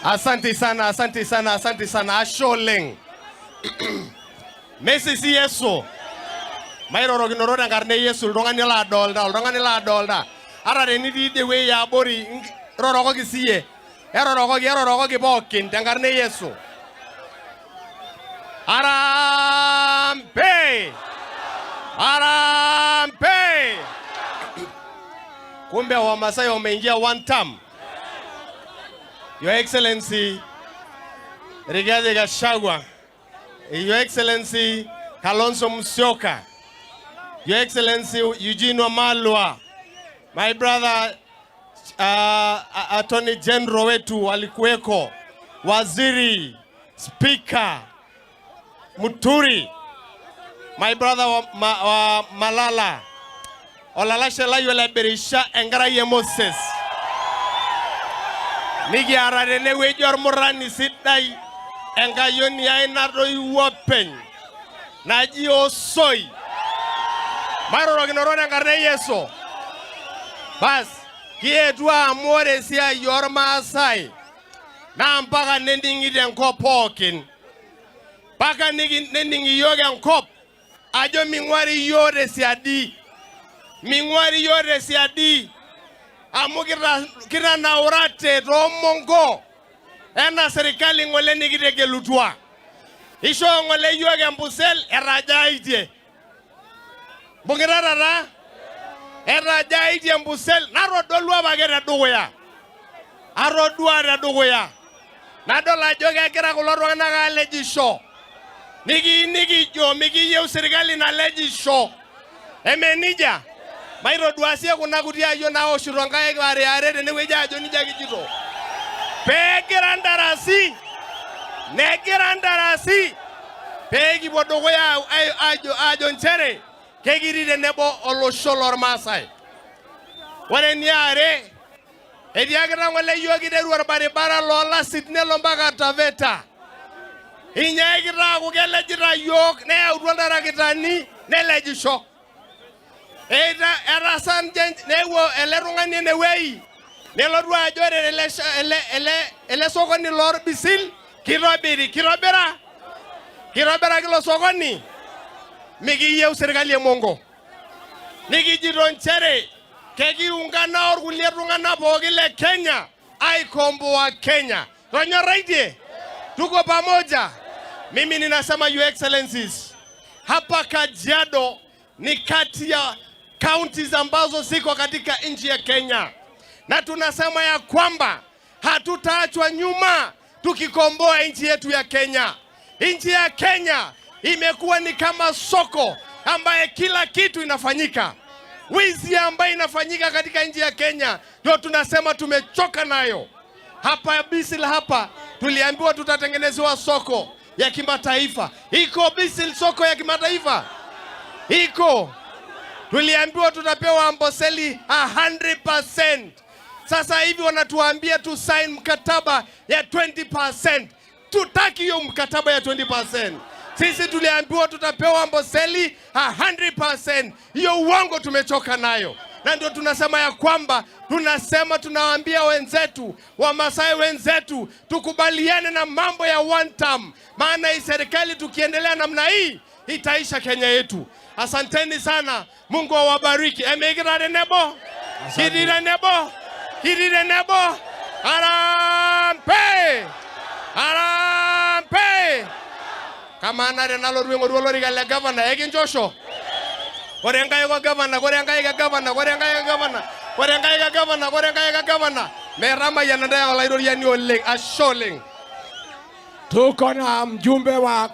Asante sana, asante sana, asante sana. Asholeng. Messi si Yesu. Mairo ginoro na karne Yesu rongani la dolda. Ara reni de we ya bori roroko gisiye. Roroko gi bokin dangarne Yesu. Arampe. Kumbe wa Maasai wameingia one term. Your Excellency Rigathi Gachagua, Your Excellency Kalonzo Musyoka, Your Excellency Eugene Wamalwa, my brother Attorney General wetu alikuweko, Waziri, Speaker Muturi, my brother Malala, Olalashala yola berisha engaraye Moses. Nigi ararene wejor murani sidai engayoni ya inado iwopen naji osoi maroro ginorone ngarne Yesu bas kiedwa amore siya yor Maasai na mpaka nendingi den kopokin paka nendingi yoge nkop ajo mingwari yore siadi amu kira naurate romongo ena serikali ngole nigirege lutwa isho ngole yoge mbusel erajaije bungirara erajaije mbusel narodolwa bagere dugoya arodwa dugoya nadola joge kira kulorwa na galejisho nigi jo migi yeu serikali na lejisho emenija mairo duasia kuna kutia yo na oshironga ngare arede ne weja jo nija kijito negirandarasi pegi bodogo ya ajo nchere kegiride nebo olosholor Maasai wore niare ediagira ngole yogide ruar baribara lola Sydney lombaga Taveta inyagira kugele jira yok ne udwandara kitani ne lejisho era san newo elerungani ne wei ne lodwa jore ele sokoni lor bisil kirobera kilo sokoni migi yeu serikali mongo nigi jiron chere kegi ungana orgulie rungana bogile Kenya aikombo wa Kenya ronyo raidie tuko pamoja. Mimi ninasema Your Excellencies, hapa Kajiado ni kati ya counties ambazo ziko katika nchi ya Kenya, na tunasema ya kwamba hatutaachwa nyuma tukikomboa nchi yetu ya Kenya. Nchi ya Kenya imekuwa ni kama soko ambaye kila kitu inafanyika. Wizi ambaye inafanyika katika nchi ya Kenya ndio tunasema tumechoka nayo. Hapa Bisil hapa tuliambiwa tutatengenezewa soko ya kimataifa. Iko Bisil soko ya kimataifa? Iko. Tuliambiwa tutapewa amboseli 100%. Sasa hivi wanatuambia tu sign mkataba ya 20%. Tutaki hiyo mkataba ya 20%. Sisi tuliambiwa tutapewa amboseli 100%. Hiyo uongo tumechoka nayo. Na ndio tunasema ya kwamba tunawaambia wenzetu wa Maasai wenzetu tukubaliane na mambo ya one term, maana hii serikali tukiendelea namna hii itaisha Kenya yetu. Asanteni sana, Mungu awabariki. Emegirare nebo hirire nebo arampe kama anare nalo ruwengo ruolori gale governor eginjosho Korengai governor. Merama yanadaya walaidori yani oleng. Asholeng. Tuko na mjumbe wa